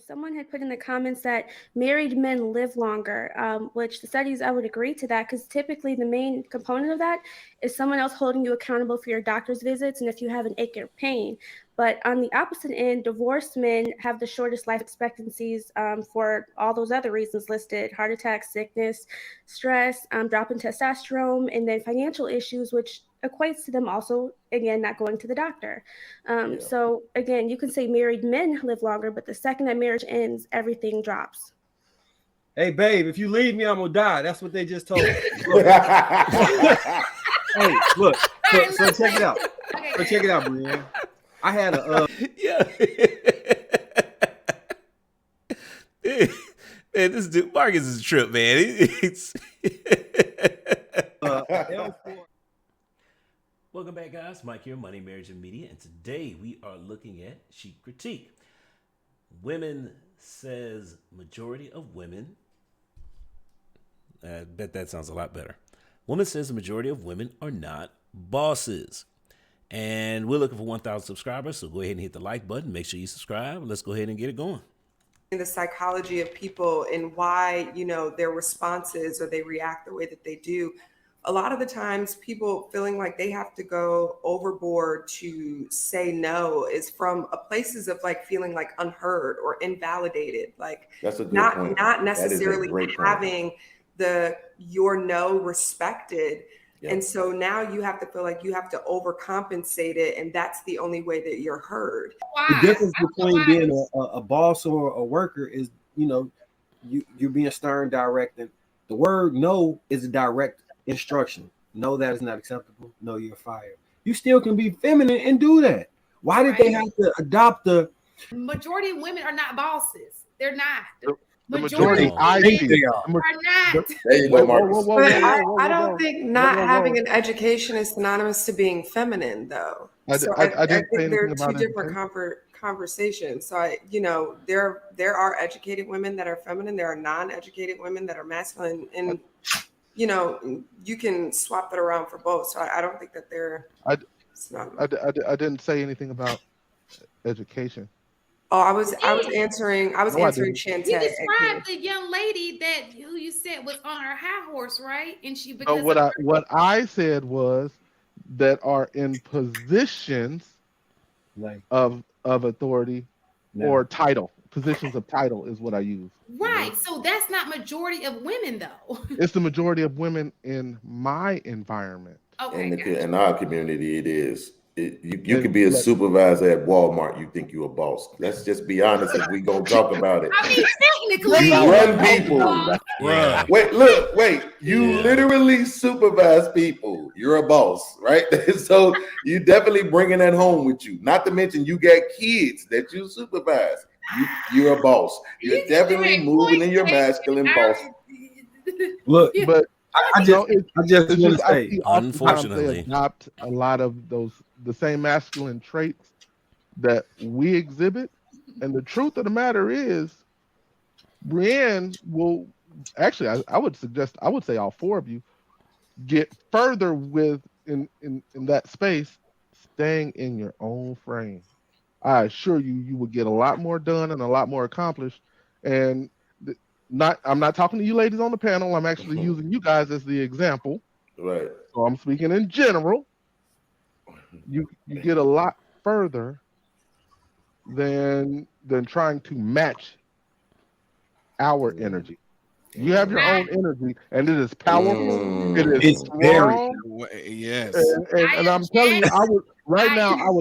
Someone had put in the comments that married men live longer, which the studies, I would agree to that, because typically the main component of that is someone else holding you accountable for your doctor's visits and if you have an ache or pain. But on the opposite end, divorced men have the shortest life expectancies for all those other reasons listed: heart attack, sickness, stress, drop in testosterone, and then financial issues, which equates to them also, again, not going to the doctor. So, again, you can say married men live longer, but the second that marriage ends, everything drops. Hey, babe, if you leave me, I'm going to die. That's what they just told me. Hey, look. So check it out. So check it out, Brienne. I had a man, this dude Marcus is a trip, man. Welcome back, guys. Mike here, Money, Marriage, and Media, and today we are looking at Chic Critique. Women says majority of women. I bet that sounds a lot better. Woman says the majority of women are not bosses. And we're looking for 1,000 subscribers, so go ahead and hit the like button. Make sure you subscribe. Let's go ahead and get it going. The psychology of people and why, their responses or they react the way that they do. A lot of the times people feeling like they have to go overboard to say no is from a places of like feeling like unheard or invalidated. Like that's a good not point. Not necessarily having your no respected. Yep. And so now you have to feel like you have to overcompensate it, and that's the only way that you're heard. The difference between being a boss or a worker is, you're being stern, direct, and the word no is a direct instruction. No, that is not acceptable. No, you're fired. You still can be feminine and do that. Why did they have to adopt the majority of women are not bosses? They're not. The majority I think they are not. There you go, Marcus. But I don't think not having an education is synonymous to being feminine, though. I think there are two different conversations. So there are educated women that are feminine. There are non-educated women that are masculine, and you can swap that around for both. So I don't think that they're. I didn't say anything about education. Oh, I was answering Chantel. You described the young lady who you said was on her high horse, right? And she because what I said was that are in positions of authority or title. Positions of title is what I use. Right. So that's not majority of women though. It's the majority of women in my environment. Okay. In our community, it is. You could be a supervisor at Walmart. You think you're a boss. Let's just be honest if we gonna talk about it. I mean, technically, you run people. Yeah. Wait. You literally supervise people. You're a boss, right? So you definitely bringing that home with you. Not to mention you got kids that you supervise. You're a boss. You're definitely moving in your masculine boss. Look, but I just want to say, unfortunately, they adopt a lot of the same masculine traits that we exhibit. And the truth of the matter is, Brienne will actually, I would say all four of you get further in that space, staying in your own frame. I assure you will get a lot more done and a lot more accomplished. And I'm not talking to you ladies on the panel. I'm actually using you guys as the example. Right. So I'm speaking in general. You get a lot further than trying to match our energy. You have your own energy, and it is powerful. It's strong. Yes. And I'm telling you, I would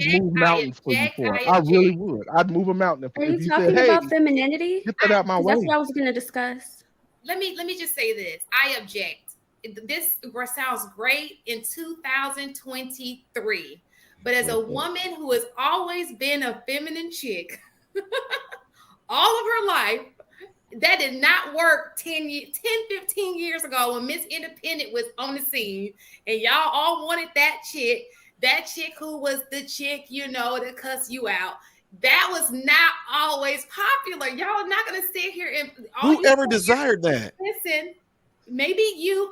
move mountains for you for it. I really would. I'd move a mountain. Are you talking about femininity? Get that out my way. That's what I was going to discuss. Let me just say this. I object. This sounds great in 2023, but as a woman who has always been a feminine chick all of her life, that did not work 10, 15 years ago when Miss Independent was on the scene and y'all all wanted that chick who was the chick, to cuss you out. That was not always popular. Y'all are not going to sit here and whoever desired that. Listen, maybe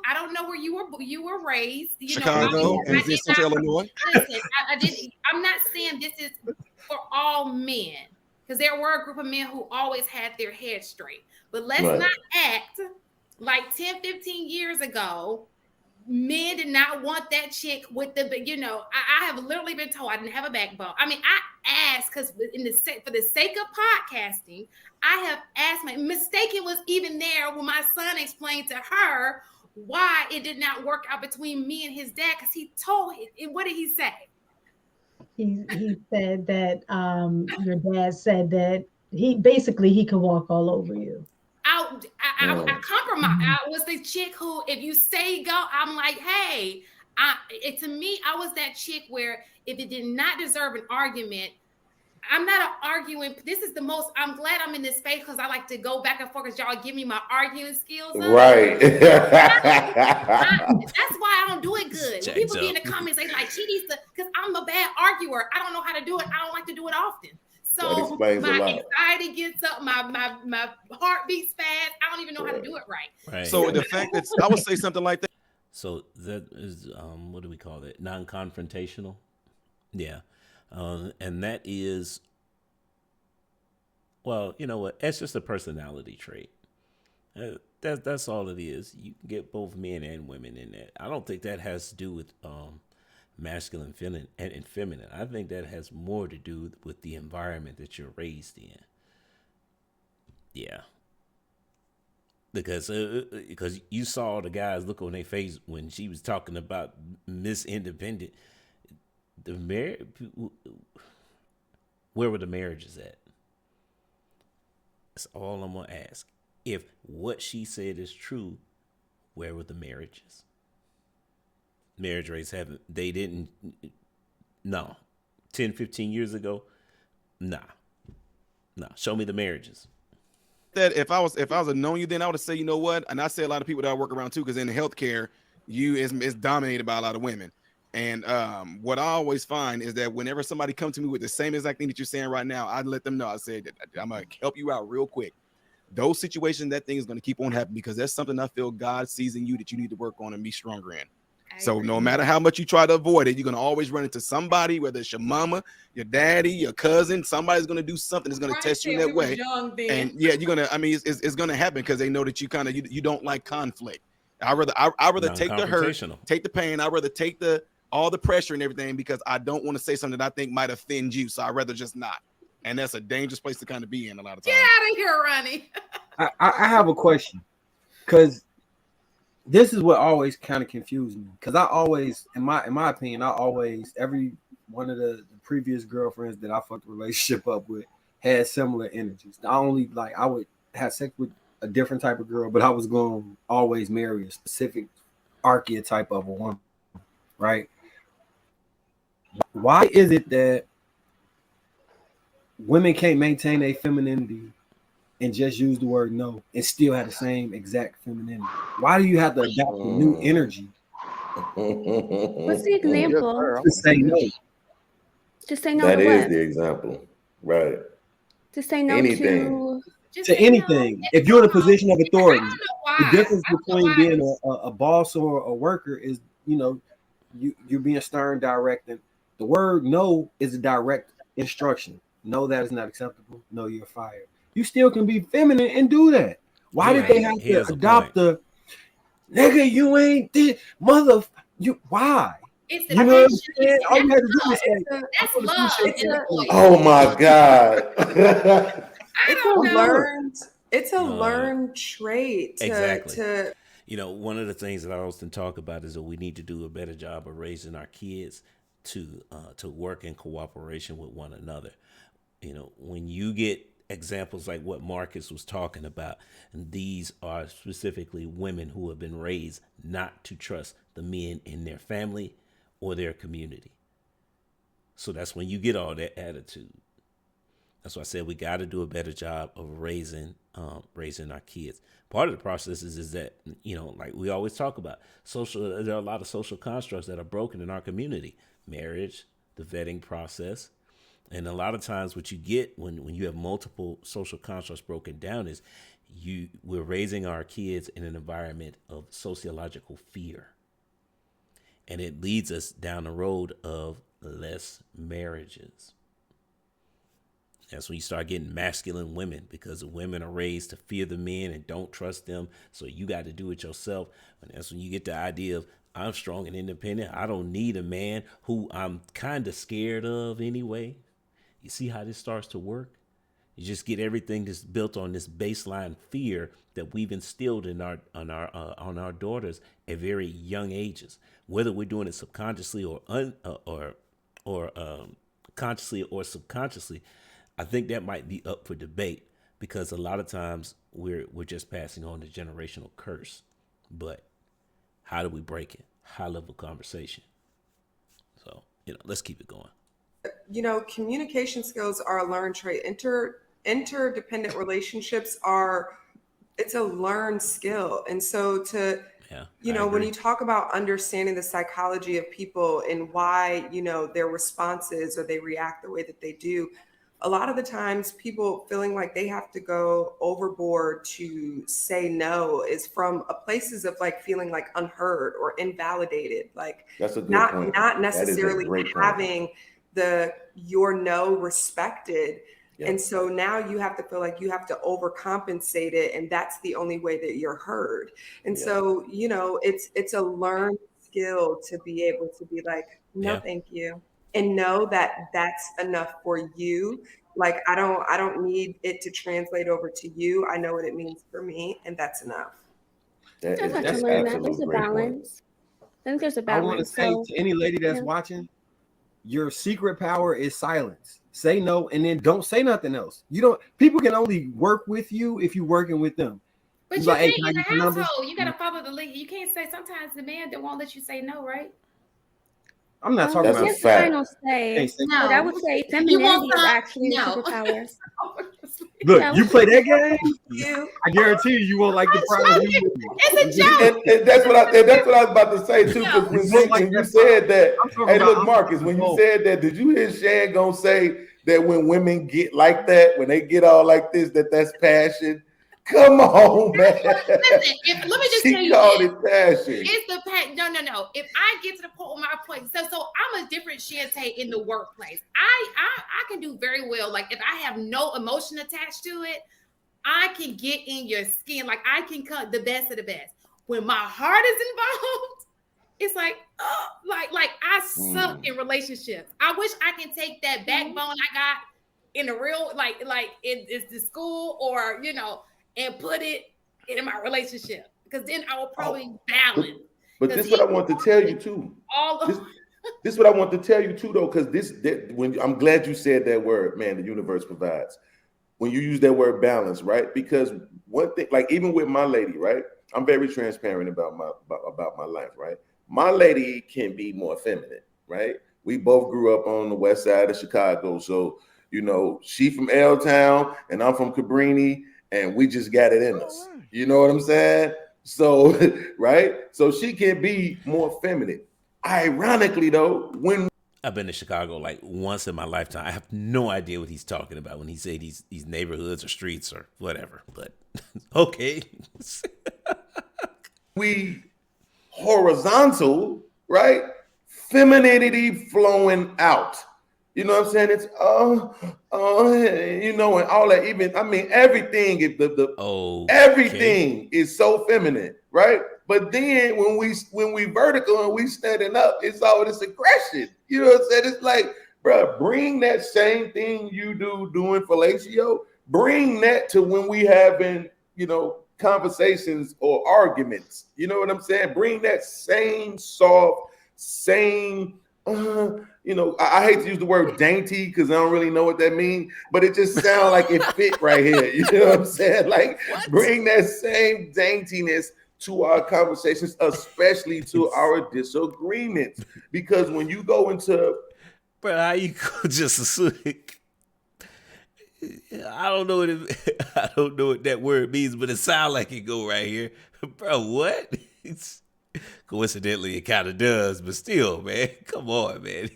I don't know where you were raised. Chicago and Central Illinois. Listen, I'm not saying this is for all men. because there were a group of men who always had their head straight. But let's not act like 10, 15 years ago, men did not want that chick with the, I have literally been told I didn't have a backbone. I mean, I asked because for the sake of podcasting, I have asked my mistaken was even there when my son explained to her why it did not work out between me and his dad, because he told him, what did he say? He said that your dad said that he could walk all over you. I compromised. I was the chick who, if you say go, I'm like, hey, to me, I was that chick where if it did not deserve an argument, I'm not arguing. This is the most, I'm glad I'm in this space because I like to go back and forth because y'all give me my arguing skills. Right. That's why I don't do it good. When people be in the comments, they like, she needs to, because I'm a bad arguer. I don't know how to do it. I don't like to do it often. So my anxiety gets up, my heart beats fast. I don't even know how to do it right. So the fact that I would say something like that. So that is, what do we call it? Non-confrontational. Yeah. And that is, well, you know what? It's just a personality trait. That's all it is. You can get both men and women in that. I don't think that has to do with masculine and feminine. I think that has more to do with the environment that you're raised in. Yeah. Because you saw the guys look on their face when she was talking about Miss Independent. Where were the marriages at? That's all I'm gonna ask. If what she said is true, where were the marriages? Marriage rates no. 10, 15 years ago, nah. Show me the marriages. That if I was a known you, then I would say, you know what? And I say a lot of people that I work around too, because in healthcare, is dominated by a lot of women. And what I always find is that whenever somebody comes to me with the same exact thing that you're saying right now, I let them know. I said, I'm going to help you out real quick. Those situations, that thing is going to keep on happening because that's something I feel God sees in you that you need to work on and be stronger in. So no matter how much you try to avoid it, you're going to always run into somebody, whether it's your mama, your daddy, your cousin, somebody's going to do something that's going to test you in that way. And yeah, you're going to, I mean, it's going to happen because they know that you don't like conflict. I rather take the hurt, take the pain. I'd rather take all the pressure and everything because I don't want to say something that I think might offend you. So I'd rather just not. And that's a dangerous place to kind of be in a lot of times. Get out of here, Ronnie. I have a question, because this is what always kind of confused me. Because I always, in my opinion, every one of the previous girlfriends that I fucked the relationship up with had similar energies. Not only like I would have sex with a different type of girl, but I was going to always marry a specific archetype of a woman, right? Why is it that women can't maintain their femininity and just use the word no and still have the same exact femininity? Why do you have to adopt a new energy? What's the example? Just say no. Just say no that to is what? the example, right? Just say no Anything. To anything. No. If you're in a position of authority, I don't know why. the difference between being a boss or a worker is, you're being stern, direct. And the word no is a direct instruction. No, that is not acceptable. No, you're fired. You still can be feminine and do that. Why did they have to adopt the nigga? You ain't this mother. Why? It's you know what I'm saying? All you had to do is say, that's love. Oh my God. It's a learned trait. Exactly. One of the things that I often talk about is that we need to do a better job of raising our kids to work in cooperation with one another. When you get examples like what Marcus was talking about, and these are specifically women who have been raised not to trust the men in their family or their community. So that's when you get all that attitude. That's why I said we got to do a better job of raising our kids. Part of the process is that, like we always talk about, there are a lot of social constructs that are broken in our community. Marriage, the vetting process. And a lot of times what you get when you have multiple social constructs broken down is we're raising our kids in an environment of sociological fear. And it leads us down the road of less marriages. That's when you start getting masculine women, because the women are raised to fear the men and don't trust them. So you got to do it yourself. And that's when you get the idea of, I'm strong and independent. I don't need a man who I'm kind of scared of anyway. You see how this starts to work? You just get everything that's built on this baseline fear that we've instilled in on our daughters at very young ages, whether we're doing it subconsciously or consciously or subconsciously. I think that might be up for debate, because a lot of times we're just passing on the generational curse. But how do we break it? High level conversation. So, let's keep it going. Communication skills are a learned trait. Interdependent relationships it's a learned skill. And so when you talk about understanding the psychology of people and why, their responses or they react the way that they do, a lot of the times people feeling like they have to go overboard to say no is from places of like feeling like unheard or invalidated. Like that's a good point. Not necessarily having your no respected. Yep. And so now you have to feel like you have to overcompensate it, and that's the only way that you're heard. And so, it's a learned skill to be able to be like, no, thank you. And know that that's enough for you. Like, I don't need it to translate over to you. I know what it means for me, and that's enough. That's there's a balance. I think there's a balance. I want to say to any lady that's watching, your secret power is silence. Say no, and then don't say nothing else. People can only work with you if you're working with them. But you can't in the household. You got to follow the lead. You can't say, sometimes the man that won't let you say no, right? I'm not talking about the final say. No, but I would say femininity is actually a superpower. Look, you play that game, I guarantee you won't like the prize. It's a joke. And that's what I was about to say too. Because when you said that, hey, look, Marcus, when you said that, did you hear Shan gonna say that when women get like that, when they get all like this, that's passion? Come on, man. Listen, let me just tell you, it's the pack. No. If I get to the point with my point, so I'm a different Shantae in the workplace. I can do very well. Like, if I have no emotion attached to it, I can get in your skin. Like, I can cut the best of the best. When my heart is involved, it's like, like I suck in relationships. I wish I can take that backbone I got in the real, like it's the school or and put it in my relationship, because then I will probably balance. But this is what I want to tell you too. This is what I want to tell you too, though, because when I'm glad you said that word, man. The universe provides. When you use that word balance, right? Because one thing, like even with my lady, right? I'm very transparent about my life, right? My lady can be more feminine, right? We both grew up on the west side of Chicago, so she from L-Town and I'm from Cabrini. And we just got it in us. You know what I'm saying? So, right? So she can be more feminine. Ironically, though, when I've been to Chicago like once in my lifetime, I have no idea what he's talking about when he say these neighborhoods or streets or whatever. But okay. We horizontal, right? Femininity flowing out. You know what I'm saying? It's and all that. Even everything is everything is so feminine, right? But then when we vertical and we standing up, it's all this aggression. You know what I'm saying? It's like, bro, bring that same thing you do doing fellatio, bring that to when we having conversations or arguments. You know what I'm saying? Bring that same soft, same. I hate to use the word dainty because I don't really know what that means, but it just sounds like it fit right here. You know what I'm saying? Like, bring that same daintiness to our conversations, especially to our disagreements. Because when you go into, bro, how you just assume? I don't know what that word means, but it sounds like it go right here, bro. What? Coincidentally, it kind of does, but still, man, come on, man.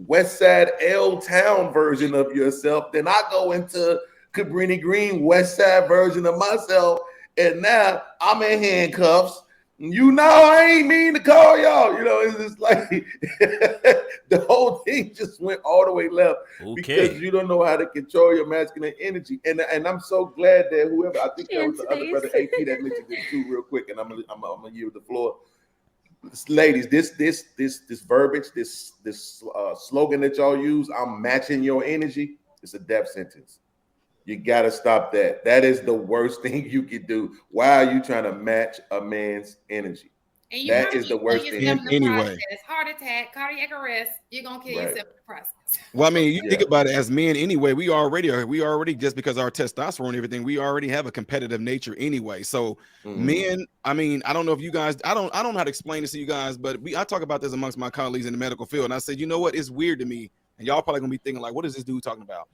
West Side L-Town version of yourself, then I go into Cabrini Green West Side version of myself, and now I'm in handcuffs. You know, I ain't mean to call y'all. You know, it's just like the whole thing just went all the way left because you don't know how to control your masculine energy. And I'm so glad that whoever, I think that was the other brother AP that mentioned this too, real quick. And I'm gonna yield the floor. Ladies, this verbiage, this slogan that y'all use, I'm matching your energy. It's a death sentence. You got to stop that. That is the worst thing you could do. Why are you trying to match a man's energy? And that is the worst thing. Anyway, heart attack, cardiac arrest, you're gonna kill yourself in the process. Well, I mean, you think about it as men anyway. We already just because our testosterone and everything, we already have a competitive nature anyway. So men, I mean, I don't know if you guys, I don't know how to explain this to you guys, but I talk about this amongst my colleagues in the medical field, and I said, you know what, it's weird to me, and y'all probably gonna be thinking like, what is this dude talking about?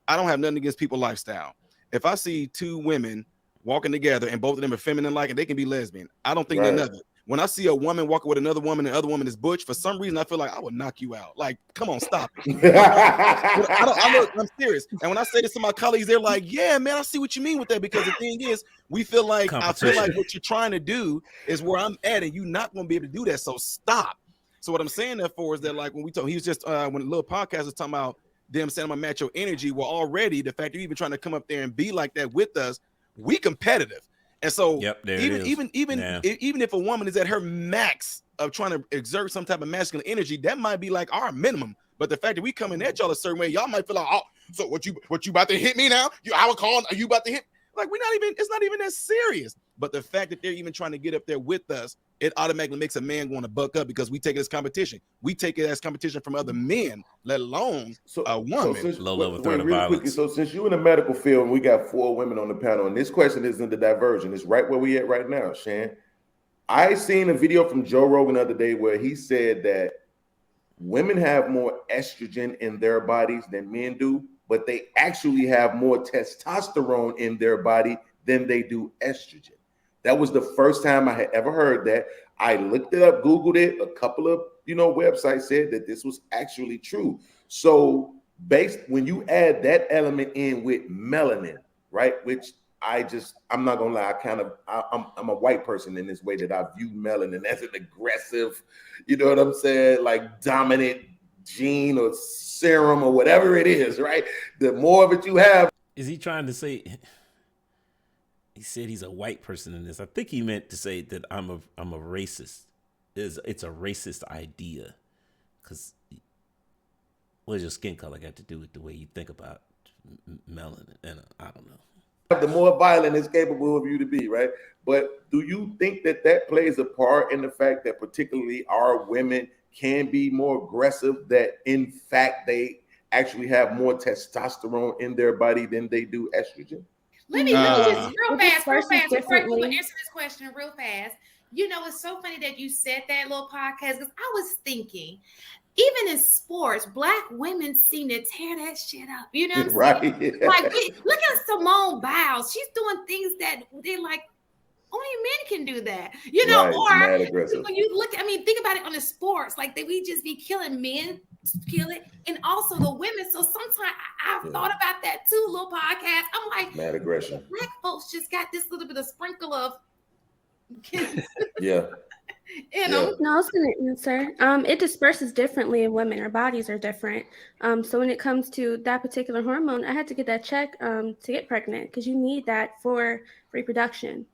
I don't have nothing against people's lifestyle. If I see two women walking together and both of them are feminine like, and they can be lesbian, I don't think they're nothing. When I see a woman walking with another woman and the other woman is butch, for some reason I feel like I would knock you out. Like, come on, stop it. I'm serious. And when I say this to my colleagues, they're like, yeah, man, I see what you mean with that. Because the thing is, I feel like what you're trying to do is where I'm at, and you're not going to be able to do that. So stop. So what I'm saying that for is that, like, when we talk, he was just when a little podcast was talking about them saying I'm gonna match your energy. Well, already the fact you're even trying to come up there and be like that with us, we competitive. And so even if a woman is at her max of trying to exert some type of masculine energy, that might be like our minimum. But the fact that we coming at y'all a certain way, y'all might feel like, oh, so what you about to hit me now? I would call, are you about to hit? Like, it's not even that serious. But the fact that they're even trying to get up there with us, it automatically makes a man want to buck up because we take it as competition. We take it as competition from other men, let alone a woman. Low level threat of violence. Quickly, so since you're in the medical field and we got 4 women on the panel, and this question isn't the diversion, it's right where we at right now, Shan. I seen a video from Joe Rogan the other day where he said that women have more estrogen in their bodies than men do, but they actually have more testosterone in their body than they do estrogen. That was the first time I had ever heard that. I looked it up, Googled it. A couple of websites said that this was actually true. So when you add that element in with melanin, right? Which I'm not gonna lie, I'm a white person in this way that I view melanin as an aggressive, you know what I'm saying, like dominant gene or serum or whatever it is, right? The more of it you have. Is he trying to say? He said he's a white person in this. I think he meant to say that I'm a racist. It's a racist idea, because what does your skin color got to do with the way you think about melanin? And I don't know. The more violent it's capable of you to be, right? But do you think that plays a part in the fact that particularly our women can be more aggressive, that in fact they actually have more testosterone in their body than they do estrogen? Let me just real fast, before you answer this question real fast. It's so funny that you said that little podcast, because I was thinking, even in sports, Black women seem to tear that shit up. You know what I'm saying? Like, look at Simone Biles. She's doing things that they're like, only men can do that. Or when you look, think about it on the sports, like we just be killing men, kill it, and also the women. So sometimes I've thought about that too, little podcast. I'm like, mad aggression. Black folks just got this little bit of sprinkle of yeah. No, I was going to answer. It disperses differently in women. Our bodies are different. So when it comes to that particular hormone, I had to get that check to get pregnant, because you need that for reproduction.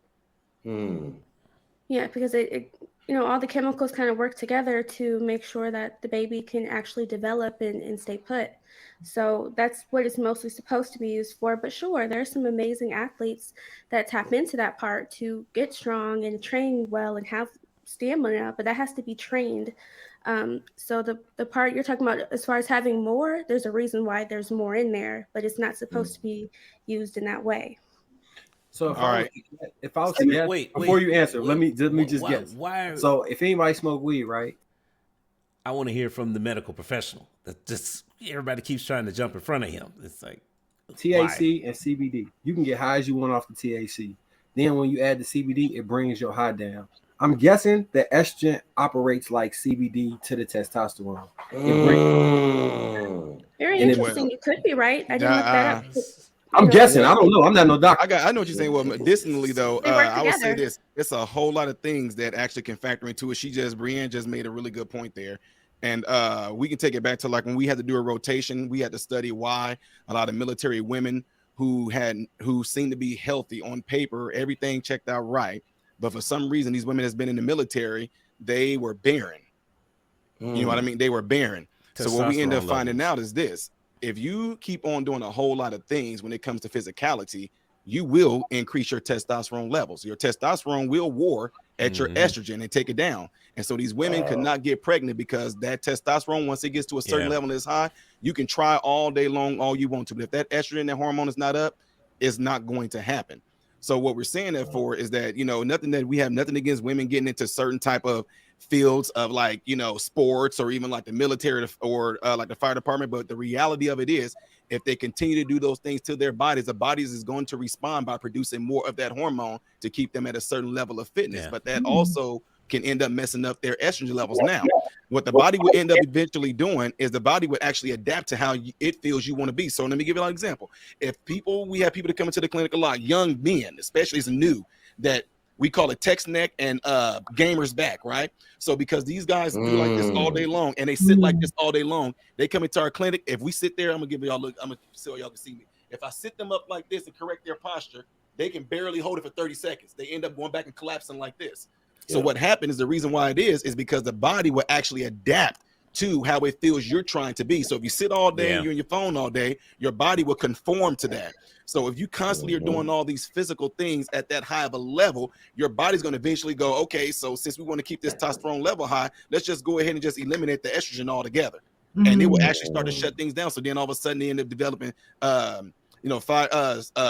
Yeah, because it all the chemicals kind of work together to make sure that the baby can actually develop and stay put. So that's what it's mostly supposed to be used for. But sure, there are some amazing athletes that tap into that part to get strong and train well and have stamina, but that has to be trained. So the part you're talking about as far as having more, there's a reason why there's more in there, but it's not supposed to be used in that way. So if I was to guess, before you answer, let me just guess. So if anybody smoke weed, right? I want to hear from the medical professional. That just everybody keeps trying to jump in front of him. It's like THC and CBD. You can get high as you want off the THC. Then when you add the CBD, it brings your high down. I'm guessing that estrogen operates like CBD to the testosterone. Very interesting. You could be right. I didn't look that up. I'm guessing. I don't know. I'm not no doctor. I know what you're saying. Well, medicinally though, They work I would say together. this: it's a whole lot of things that actually can factor into it. Brienne just made a really good point there, and we can take it back to like when we had to do a rotation. We had to study why a lot of military women who seemed to be healthy on paper, everything checked out right, but for some reason these women has been in the military, they were barren. You know what I mean? They were barren. So what we end up finding out is this: if you keep on doing a whole lot of things when it comes to physicality, you will increase your testosterone levels. Your testosterone will war at your estrogen and take it down. And so these women could not get pregnant because that testosterone, once it gets to a certain level that's high, you can try all day long, all you want to. But if that estrogen, that hormone is not up, it's not going to happen. So what we're saying that for is that, we have nothing against women getting into certain type of fields of like, sports or even like the military or like the fire department. But the reality of it is, if they continue to do those things to their bodies, the bodies is going to respond by producing more of that hormone to keep them at a certain level of fitness. But that also can end up messing up their estrogen levels. Now, what the body would end up eventually doing is the body would actually adapt to how it feels you want to be. So let me give you an example. We have people that come into the clinic a lot, young men, especially as new, that we call it text neck and gamers back, right? So because these guys do like this all day long and they sit like this all day long, they come into our clinic. If we sit there, I'm gonna give y'all look, I'm gonna so y'all can see me. If I sit them up like this and correct their posture, they can barely hold it for 30 seconds. They end up going back and collapsing like this. So what happened is the reason why it is because the body will actually adapt to how it feels you're trying to be. So if you sit all day and you're on your phone all day, your body will conform to that. So if you constantly are doing all these physical things at that high of a level, your body's going to eventually go, okay, so since we want to keep this testosterone level high, let's just go ahead and just eliminate the estrogen altogether. And it will actually start to shut things down. So then all of a sudden they end up developing,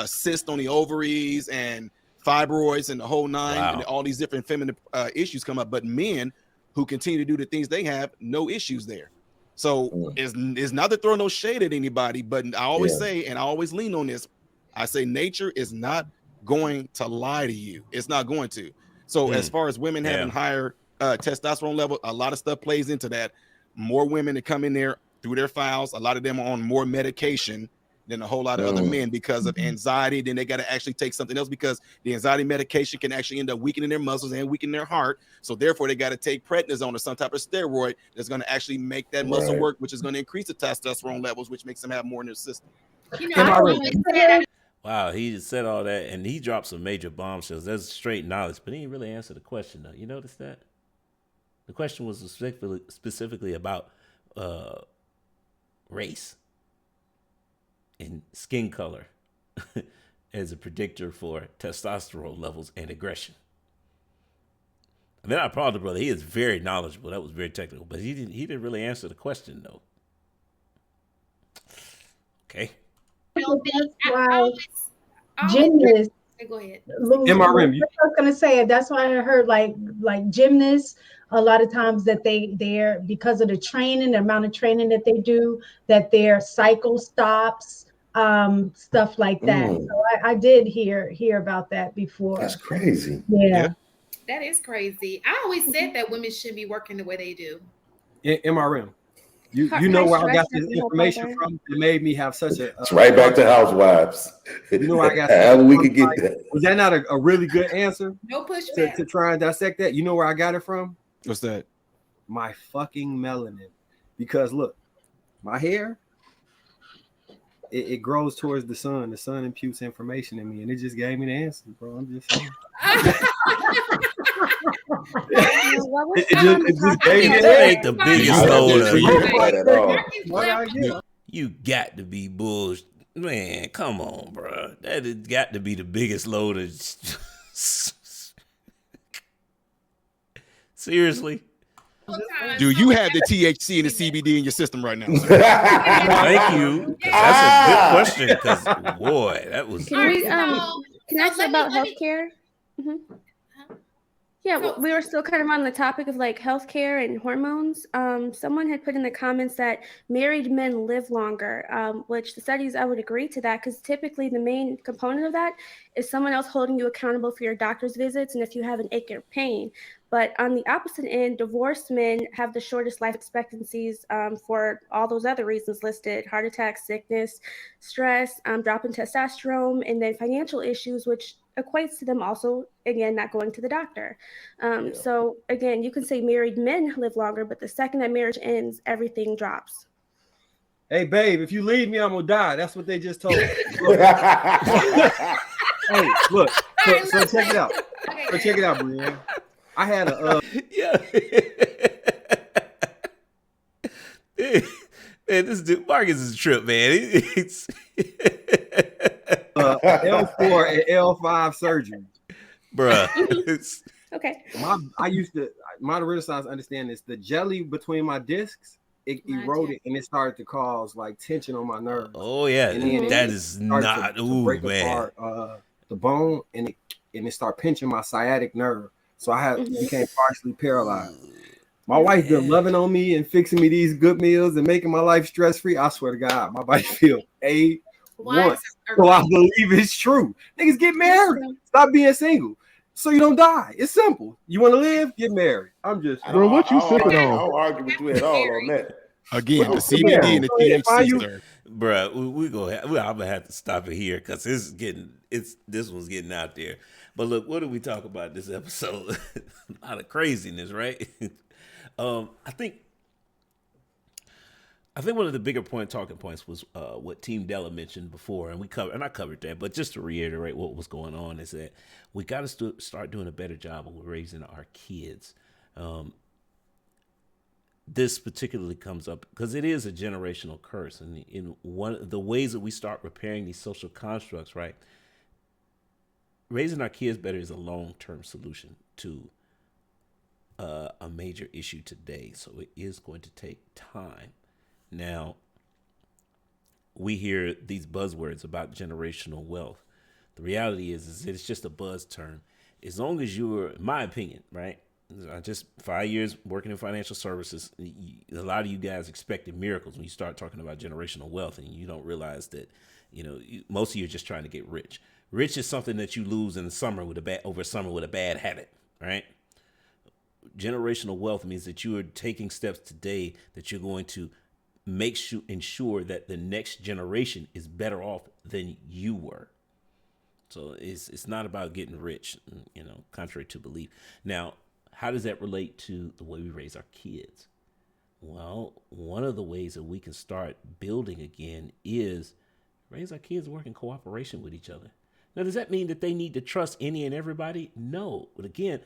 cysts on the ovaries and fibroids and the whole nine, and all these different feminine issues come up. But men who continue to do the things they have, no issues there. So it's not to throw no shade at anybody, but I always say, and I always lean on this, I say nature is not going to lie to you. It's not going to. So as far as women having higher testosterone level, a lot of stuff plays into that. More women that come in there through their files, a lot of them are on more medication than a whole lot of other men because of anxiety. Then they got to actually take something else because the anxiety medication can actually end up weakening their muscles and weakening their heart. So therefore they got to take prednisone or some type of steroid that's going to actually make that muscle work, which is going to increase the testosterone levels, which makes them have more in their system. Wow, he said all that and he dropped some major bombshells. That's straight knowledge, but he didn't really answer the question though. You notice that? The question was specifically about race and skin color as a predictor for testosterone levels and aggression. I mean, I applaud the brother. He is very knowledgeable. That was very technical, but he didn't really answer the question though. Okay. Gymnasts. Go ahead. MRM. I was gonna say that's why I heard like gymnasts. A lot of times that they're because of the training, the amount of training that they do, that their cycle stops, stuff like that. So I did hear about that before. That's crazy. Yeah. That is crazy. I always said that women shouldn't be working the way they do. MRM. You know where I got this information from? It made me have such a. It's right back to housewives. You know where I got how we could get that. Was that not a really good answer? No pushback. To try and dissect that. You know where I got it from? What's that? My fucking melanin. Because look, my hair, it grows towards the sun. The sun imputes information in me, and it just gave me the answer, bro. I'm just saying. It just gave me that ain't the biggest load. You got to be bullshit. Man, come on, bro. That has got to be the biggest load of... Seriously? Dude, you have the THC and the CBD in your system right now. Thank you. That's a good question because, boy, that was... Can we can I ask about healthcare? Yeah, well, we were still kind of on the topic of like healthcare and hormones. Someone had put in the comments that married men live longer, which the studies, I would agree to that, because typically the main component of that is someone else holding you accountable for your doctor's visits and if you have an ache or pain. But on the opposite end, divorced men have the shortest life expectancies for all those other reasons listed: heart attack, sickness, stress, drop in testosterone, and then financial issues, which equates to them also, again, not going to the doctor. So again, you can say married men live longer, but the second that marriage ends, everything drops. Hey, babe, if you leave me, I'm gonna die. That's what they just told me. Hey, look. So check it out. So check it out, Brienne. I had a Man, this dude Marcus is a trip, man. It's L4 and L5 surgery, bruh. Okay. My Renaissance understanding is the jelly between my discs, it eroded and it started to cause like tension on my nerves. Oh yeah, and then that is not to break man. apart the bone, and it started pinching my sciatic nerve, so I became partially paralyzed. My wife been loving on me and fixing me these good meals and making my life stress free. I swear to God, my body feel A1. So I believe it's true. Niggas get married. Stop being single so you don't die. It's simple. You want to live? Get married. I'm just bro. What you sipping on? I don't argue with you at all on that. Again, the CBD and the THC, sir. Bruh, I'm gonna have to stop it here because this one's getting out there. But look, what did we talk about this episode? A lot of craziness, right? I think one of the bigger talking points was what Team Della mentioned before, and I covered that. But just to reiterate what was going on is that we got to start doing a better job of raising our kids. This particularly comes up because it is a generational curse, and in one of the ways that we start repairing these social constructs, right? Raising our kids better is a long-term solution to a major issue today. So it is going to take time. Now, we hear these buzzwords about generational wealth. The reality is it's just a buzz term. As long as you're, in my opinion, right? Just 5 years working in financial services, a lot of you guys expected miracles when you start talking about generational wealth, and you don't realize that, most of you are just trying to get rich. Rich is something that you lose in the summer over summer with a bad habit, right? Generational wealth means that you are taking steps today that you're going to ensure that the next generation is better off than you were. So it's not about getting rich, contrary to belief. Now, how does that relate to the way we raise our kids? Well, one of the ways that we can start building again is raise our kids work in cooperation with each other. Now, does that mean that they need to trust any and everybody? No. But again,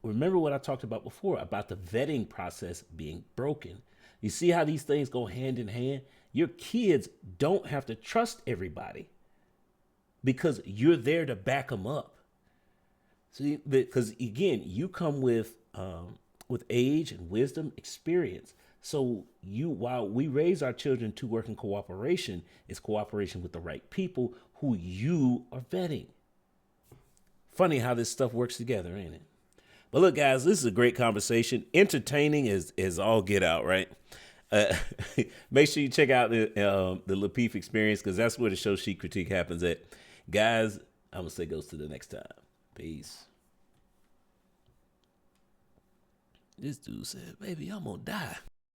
remember what I talked about before about the vetting process being broken. You see how these things go hand in hand? Your kids don't have to trust everybody because you're there to back them up. See, because again, you come with age and wisdom, experience. So while we raise our children to work in cooperation, it's cooperation with the right people who you are vetting. Funny how this stuff works together, ain't it? But look, guys, this is a great conversation. Entertaining is all get out, right? Make sure you check out the Lapeef Experience because that's where the show sheet critique happens at. Guys, I'm going to say goes to the next time. Peace. This dude said, baby, I'm going to die.